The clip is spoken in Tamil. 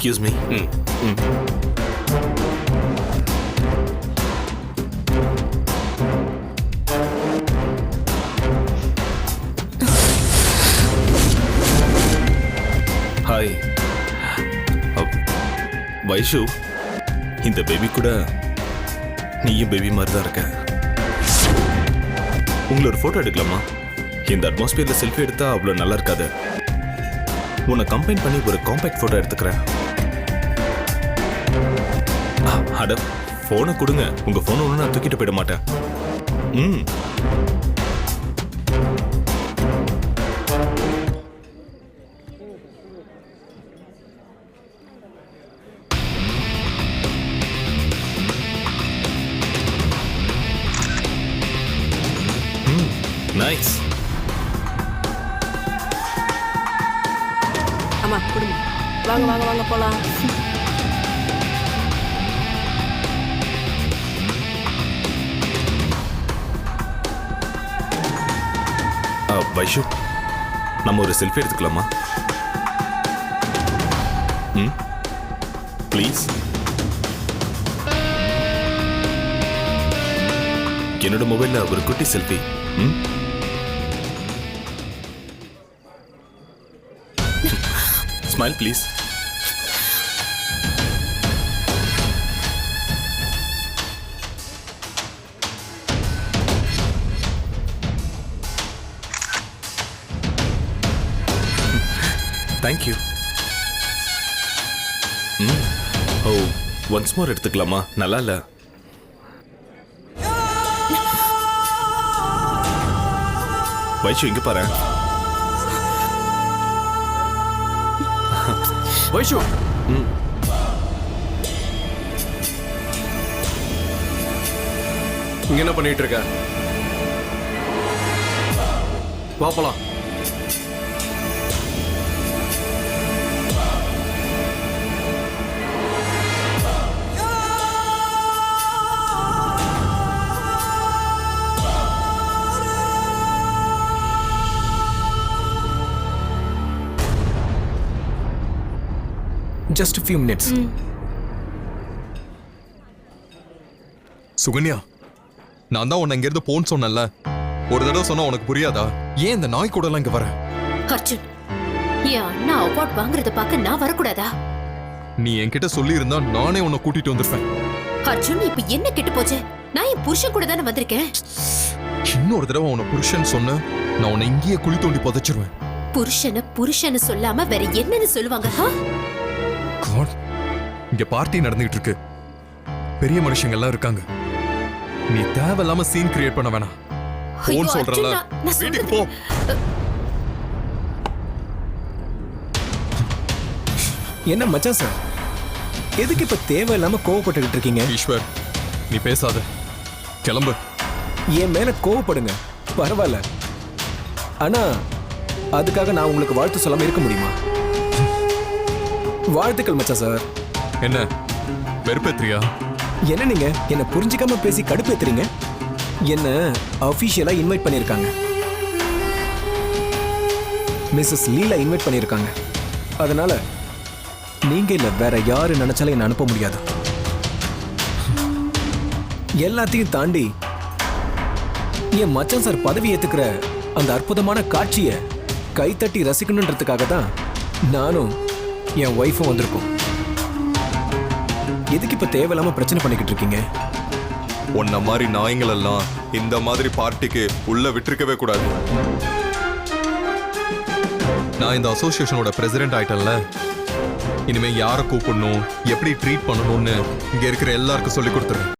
Excuse me. ஹாய். வைஷு, இந்த பேபி கூட நீயும் பேபி மாதிரி தான் இருக்க. உங்களை ஒரு போட்டோ எடுக்கலாமா? இந்த அட்மாஸ்பியர்ல செல்ஃபி எடுத்தா அவ்வளோ நல்லா இருக்காது. உன்னை கம்பைன் பண்ணி ஒரு காம்பேக்ட் போட்டோ எடுத்துக்கிறேன். அட, போனை கொடுங்க. உங்க போனை ஒன்று நான் தூக்கிட்டு போயிட மாட்டேன். நைஸ். ஆமா கொடுங்க. வாங்க வாங்க வாங்க போலாம். வைஷு, நம்ம ஒரு செல்ஃபி எடுத்துக்கலாமா? ப்ளீஸ். என்னோட மொபைல்ல ஒரு குட்டி selfie. Smile please. Thank you. Oh, once more எடுத்துக்கலாமா? நல்லா இல்ல. வைஷு, இங்க பாரு. வைஷு, இங்க என்ன பண்ணிட்டு இருக்க? வா போலாம். Just a few minutes. Sukanya, நான் தான் உன்னை இங்கிருந்து போன்னு சொன்னேன்ல. ஒரு தடவை சொன்னா உனக்கு புரியாதா? ஏன் இந்த நாய் கூட எல்லாம் இங்க வர? அர்ஜுன், என் அண்ணா அவார்ட் வாங்குறத பார்க்க நான் வரக்கூடாதா? நீ என்கிட்ட சொல்லி இருந்தா நானே உன்னை கூட்டிட்டு வந்திருப்பேன். அர்ஜுன், இப்ப என்ன கெட்டு போச்சு? நான் என் புருஷன் கூட தானே வந்திருக்கேன். இன்னொரு தடவை உன்னை புருஷன் சொன்ன, நான் உன்னை இங்கேயே குழி தோண்டி புதைச்சிருவேன். புருஷன்னு சொல்லாம வேற என்னன்னு சொல்லுவாங்க? God, இங்க பார்ட்டி நடந்துகிட்டு இருக்கு. பெரிய மனுஷங்க எல்லாம் இருக்காங்க. நீ தேவையில்லாம சீன் கிரியேட் பண்ண வேணாம். போன் சொல்றல, வீட்டுக்கு போ. என்ன மச்சான் சார், எதுக்கு இப்ப தேவையில்லாம கோவப்பட்டுக்கிட்டு இருக்கீங்க? ஈஸ்வர், நீ பேசாத, கிளம்பு. என் மேல கோவப்படுங்க, பரவாயில்ல. ஆனா அதுக்காக நான் உங்களுக்கு வாழ்த்து சொல்லாம இருக்க முடியுமா? வாழ்த்துக்கள் மச்சான் சார். என்ன வெறுப்பேத்ரியா? என்ன நீங்க என்ன புரிஞ்சுக்காம பேசி கடுப்பேத்துறீங்க? என்ன அபிஷியலா இன்வைட் பண்ணிருக்காங்க. மிஸ்ஸஸ் லீலா இன்வைட் பண்ணிருக்காங்க. அதனால நீங்க இல்ல வேற யாரு நினைச்சாலும் என்ன அனுப்ப முடியாது. எல்லாத்தையும் தாண்டி என் மச்சான் சார் பதவி ஏத்துக்கிற அந்த அற்புதமான காட்சியை கைத்தட்டி ரசிக்கணுன்றதுக்காக தான் நானும் என் ஒய்ஃபும் வந்திருக்கோம். எதுக்கு இப்ப தேவையில்லாம பிரச்சனை பண்ணிக்கிட்டு இருக்கீங்க? உன்ன மாதிரி நாய்கள் எல்லாம் இந்த மாதிரி பார்ட்டிக்கு உள்ள விட்டுருக்கவே கூடாது. நான் இந்த அசோசியேஷனோட பிரசிடென்ட் ஆயிட்டேன்ல, இனிமே யாரை கூப்பிடணும், எப்படி ட்ரீட் பண்ணணும்னு இங்க இருக்கிற எல்லாருக்கும் சொல்லி கொடுத்துறேன்.